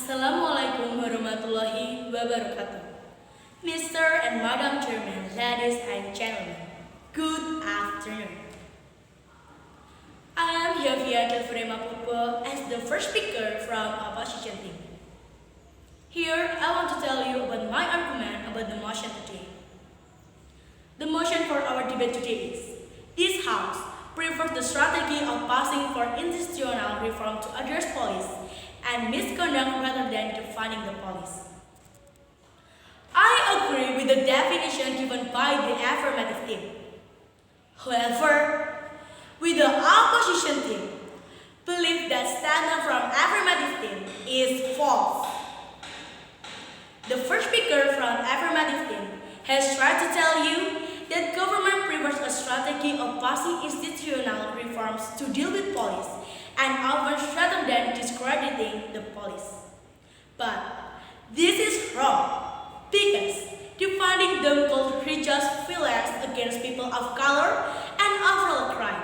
Assalamualaikum warahmatullahi wabarakatuh. Mr. and Madam Chairman, ladies and gentlemen, good afternoon. I am Yafia Delferema Purbo as the first speaker from opposition team. Here, I want to tell you about my argument about the motion today. The motion for our debate today is, this House prefers the strategy of passing for institutional reform to address police and misconduct rather than defunding the police. I agree with the definition given by the affirmative team. However, we the opposition team believe that statement from affirmative team is false. The first speaker from affirmative team has tried to tell you that government prefers a strategy of passing institutional reforms to deal with police and offers rather than discrediting the police. But this is wrong because defunding them could reduce violence against people of color and overall crime.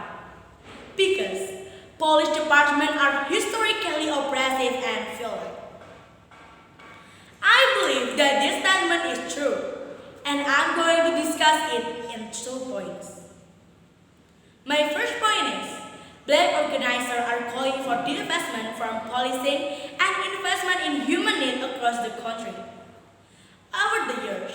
Because police departments are historically oppressive and violent. I believe that this statement is true, and I'm going to discuss it in 2 points. My first point is, black organizers are calling for divestment from policing and investment in human needs across the country. Over the years,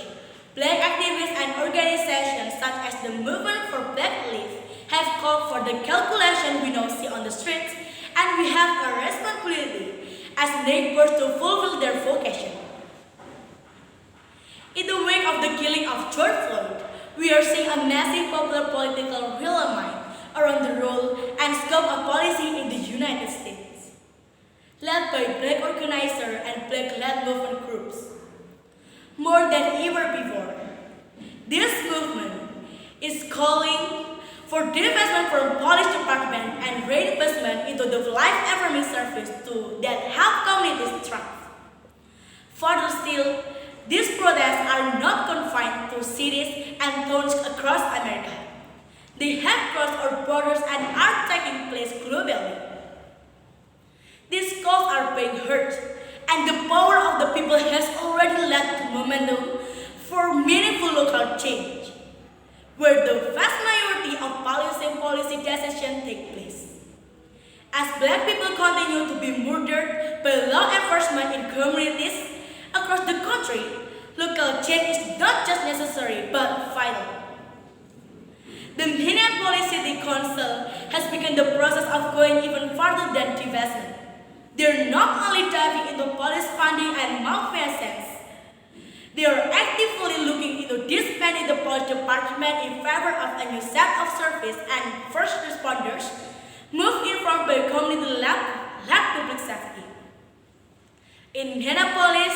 black activists and organizations such as the Movement for Black Lives have called for the calculation we now see on the streets, and we have a responsibility as neighbors to fulfill their vocation. In the wake of the killing of George Floyd, we are seeing a massive popular political realignment around the role and scope of policy in the United States, led by black organizers and black-led movement groups. More than ever before, this movement is calling for divestment from police department and reinvestment into the life-affirming service that help communities thrive. Further still, these protests are not confined to cities and towns across America. They have crossed our borders and are taking place globally. These calls are being heard, and the power of the people has already led to momentum for meaningful local change, where the vast majority of policy decisions take place. As black people continue to be murdered by law enforcement in communities across the country, local change is not just necessary but vital. The Minneapolis City Council has begun the process of going even further than divestment. They're not only diving into police funding and malfeasance, they are actively looking into disbanding the police department in favor of a new set of service and first responders moved in from by community-led public safety. In Minneapolis,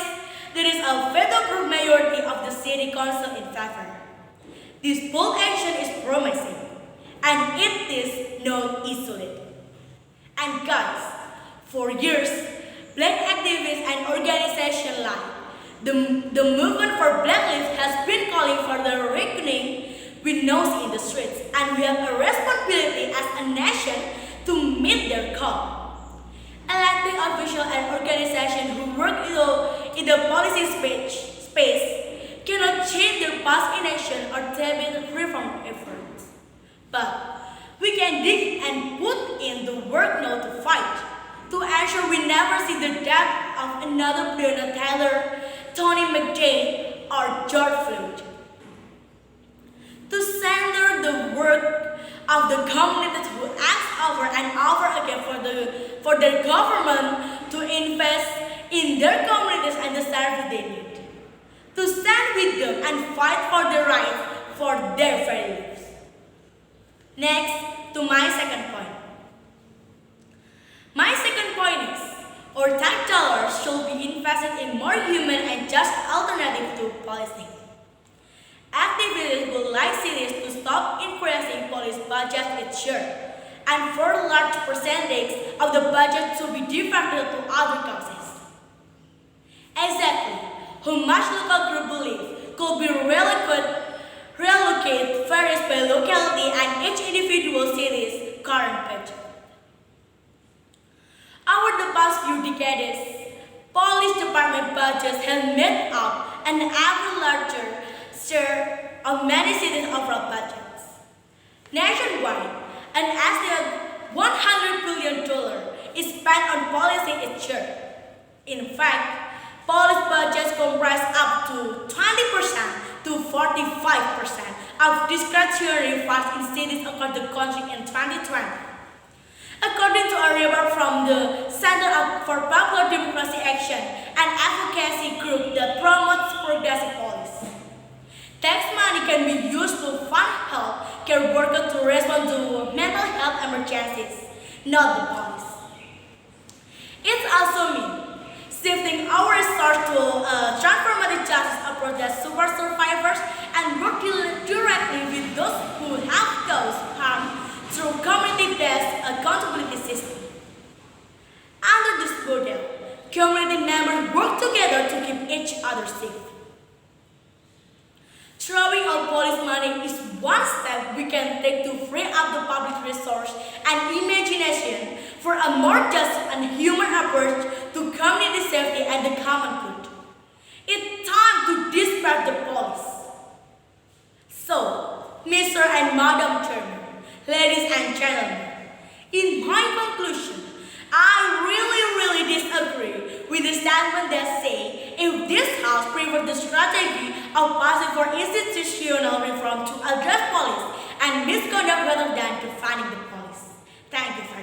there is a veto-proof majority of the city council in favor. This bold action is promising, and it is not isolated. And guys, for years, black activists and organizations like the Movement for Black Lives has been calling for the reckoning we now see in the streets, and we have a responsibility as a nation to meet their call. Elected officials and organizations who work in the policy space cannot change their past inaction or tepid reform efforts. But we can dig and put in the work now to fight, to ensure we never see the death of another Breonna Taylor, Tony McJane, or George Floyd. To center the work of the communities who ask over and over again for their government to invest in their communities and the service they need. To stand with them and fight for the right for their very lives. Next, to my second point. My second point is, our tax dollars should be invested in more human and just alternative to policing. Activists would like cities to stop increasing police budgets each year, and for a large percentage of the budget to be diverted to other causes. Exactly how much local group believe could be reallocate varies by locality and each individual city's current budget. Over the past few decades, police money budgets have made up an ever larger share of many cities' overall budgets. Nationwide, an estimated $100 billion is spent on policy each year. In fact, police budgets comprise up to 20% to 45% of discretionary funds in cities across the country in 2020. According to a report from the Center for Popular Democracy Action and Advocacy Group that promotes progressive policy, tax money can be used to fund health care workers to respond to mental health emergencies, not the police. It also means shifting our resources to a transformative justice approach that supports survivors and work directly with those who have caused harm through community-based accountability system. Under this model, community members work together to keep each other safe. Throwing out police money is one step we can take to free up the public resource and imagination for a more just and human approach to community safety and the common good. It's time to dispatch the police. So, Mr. and Madam Chairman, ladies and gentlemen, in my conclusion, I really disagree with the statement that say if this House prefers the strategy of passing for institutional reform to address police and misconduct rather than defunding the police. Thank you.